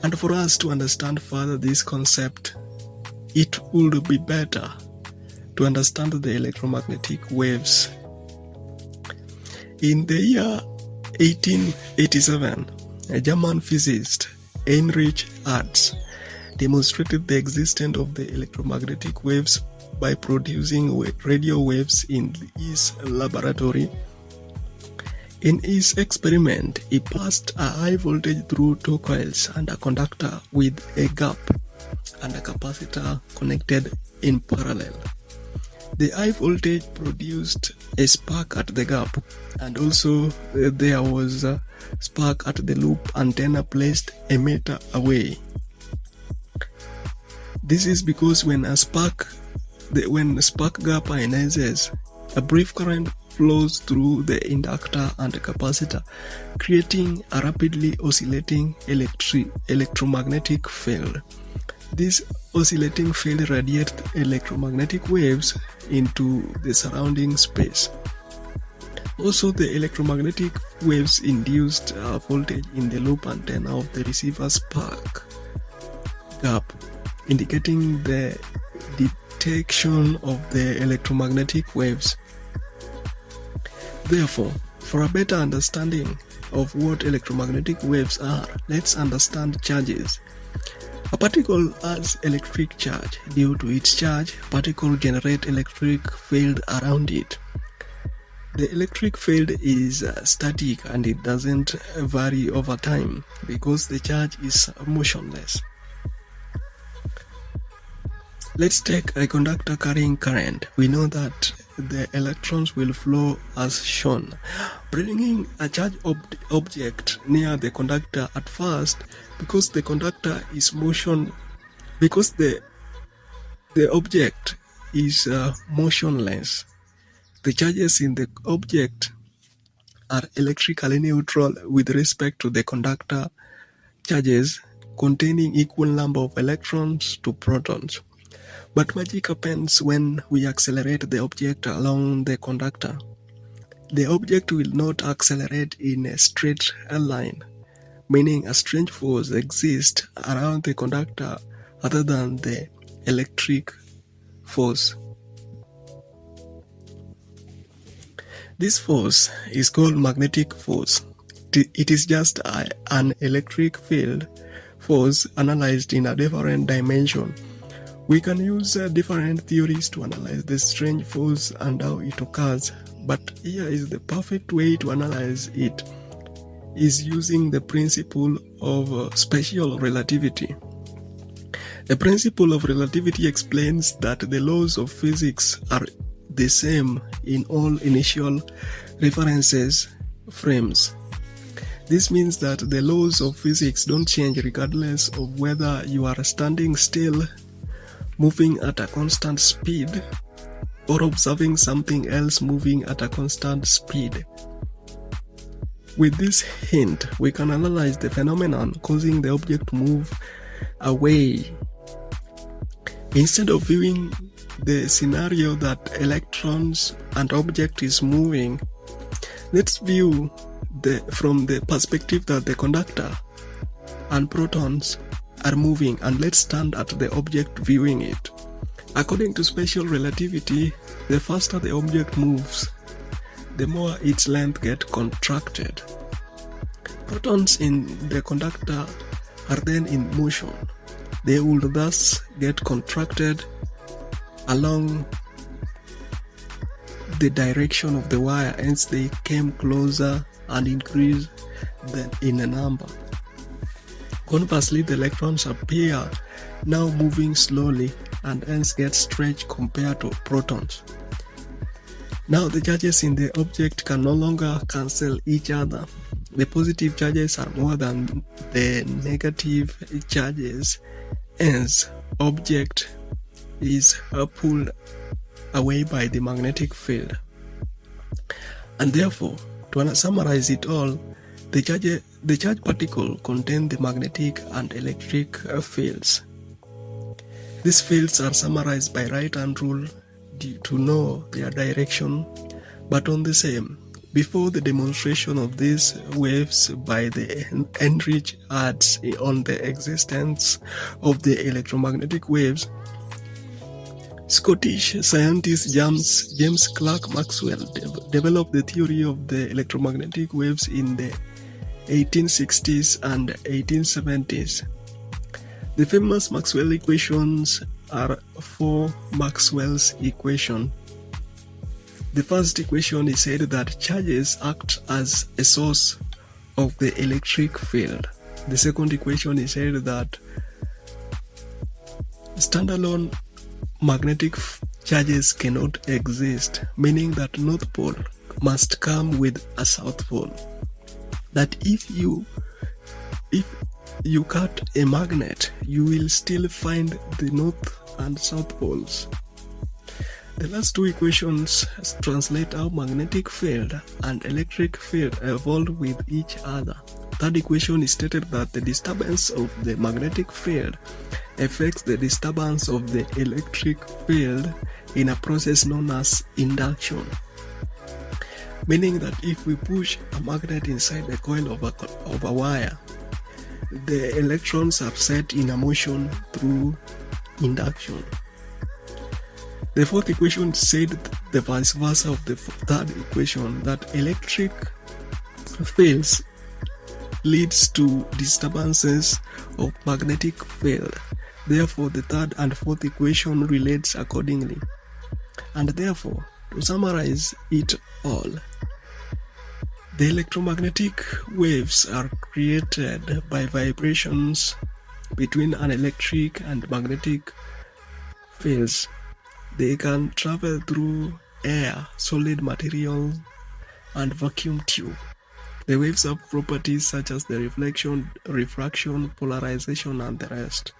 And for us to understand further this concept, it would be better to understand the electromagnetic waves. In the year 1887, a German physicist, Heinrich Hertz, demonstrated the existence of the electromagnetic waves by producing radio waves in his laboratory. In his experiment, he passed a high voltage through two coils and a conductor with a gap and a capacitor connected in parallel. The high voltage produced a spark at the gap, and also there was a spark at the loop antenna placed a meter away. This is because when the spark gap ionizes, a brief current flows through the inductor and the capacitor, creating a rapidly oscillating electromagnetic field. This oscillating field radiates electromagnetic waves into the surrounding space. Also, the electromagnetic waves induced voltage in the loop antenna of the receiver spark gap, indicating the detection of the electromagnetic waves. Therefore, for a better understanding of what electromagnetic waves are, let's understand charges. A particle has electric charge. Due to its charge, particle generates electric field around it. The electric field is static and it doesn't vary over time because the charge is motionless. Let's take a conductor carrying current. We know that the electrons will flow as shown. Bringing a charged object near the conductor at first, because the conductor is motion, because the object is motionless, the charges in the object are electrically neutral with respect to the conductor charges containing equal number of electrons to protons. But magic happens when we accelerate the object along the conductor. The object will not accelerate in a straight line, meaning a strange force exists around the conductor other than the electric force. This force is called magnetic force. It is just an electric field force analyzed in a different dimension. We can use different theories to analyze the strange force and how it occurs, but here is the perfect way to analyze it, is using the principle of special relativity. The principle of relativity explains that the laws of physics are the same in all initial references frames. This means that the laws of physics don't change regardless of whether you are standing still, moving at a constant speed, or observing something else moving at a constant speed. With this hint, we can analyze the phenomenon causing the object to move away. Instead of viewing the scenario that electrons and object is moving, let's view from the perspective that the conductor and protons are moving, and let's stand at the object viewing it. According to special relativity, the faster the object moves, the more its length gets contracted. Protons in the conductor are then in motion. They would thus get contracted along the direction of the wire, hence they came closer and increased in a number. Conversely, the electrons appear now moving slowly and hence get stretched compared to protons. Now the charges in the object can no longer cancel each other. The positive charges are more than the negative charges, hence object is pulled away by the magnetic field. And therefore, to summarize it all, the charged particle contain the magnetic and electric fields. These fields are summarized by right-hand rule to know their direction, but on the same, Before the demonstration of these waves by the Hertz on the existence of the electromagnetic waves, Scottish scientist James Clerk Maxwell developed the theory of the electromagnetic waves in the 1860s and 1870s. The famous Maxwell equations are four Maxwell's equations. The first equation is said that charges act as a source of the electric field. The second equation is said that standalone magnetic charges cannot exist, meaning that North Pole must come with a South Pole. That if you cut a magnet, you will still find the North and South Poles. The last two equations translate how magnetic field and electric field evolve with each other. Third equation is stated that the disturbance of the magnetic field affects the disturbance of the electric field in a process known as induction. Meaning that if we push a magnet inside the coil of a wire, the electrons are set in a motion through induction. The fourth equation said the vice versa of the third equation, that electric fields leads to disturbances of magnetic field. Therefore, the third and fourth equation relates accordingly. And therefore, to summarize it all, the electromagnetic waves are created by vibrations between an electric and magnetic fields. They can travel through air, solid material, and vacuum tube. The waves have properties such as the reflection, refraction, polarization, and the rest.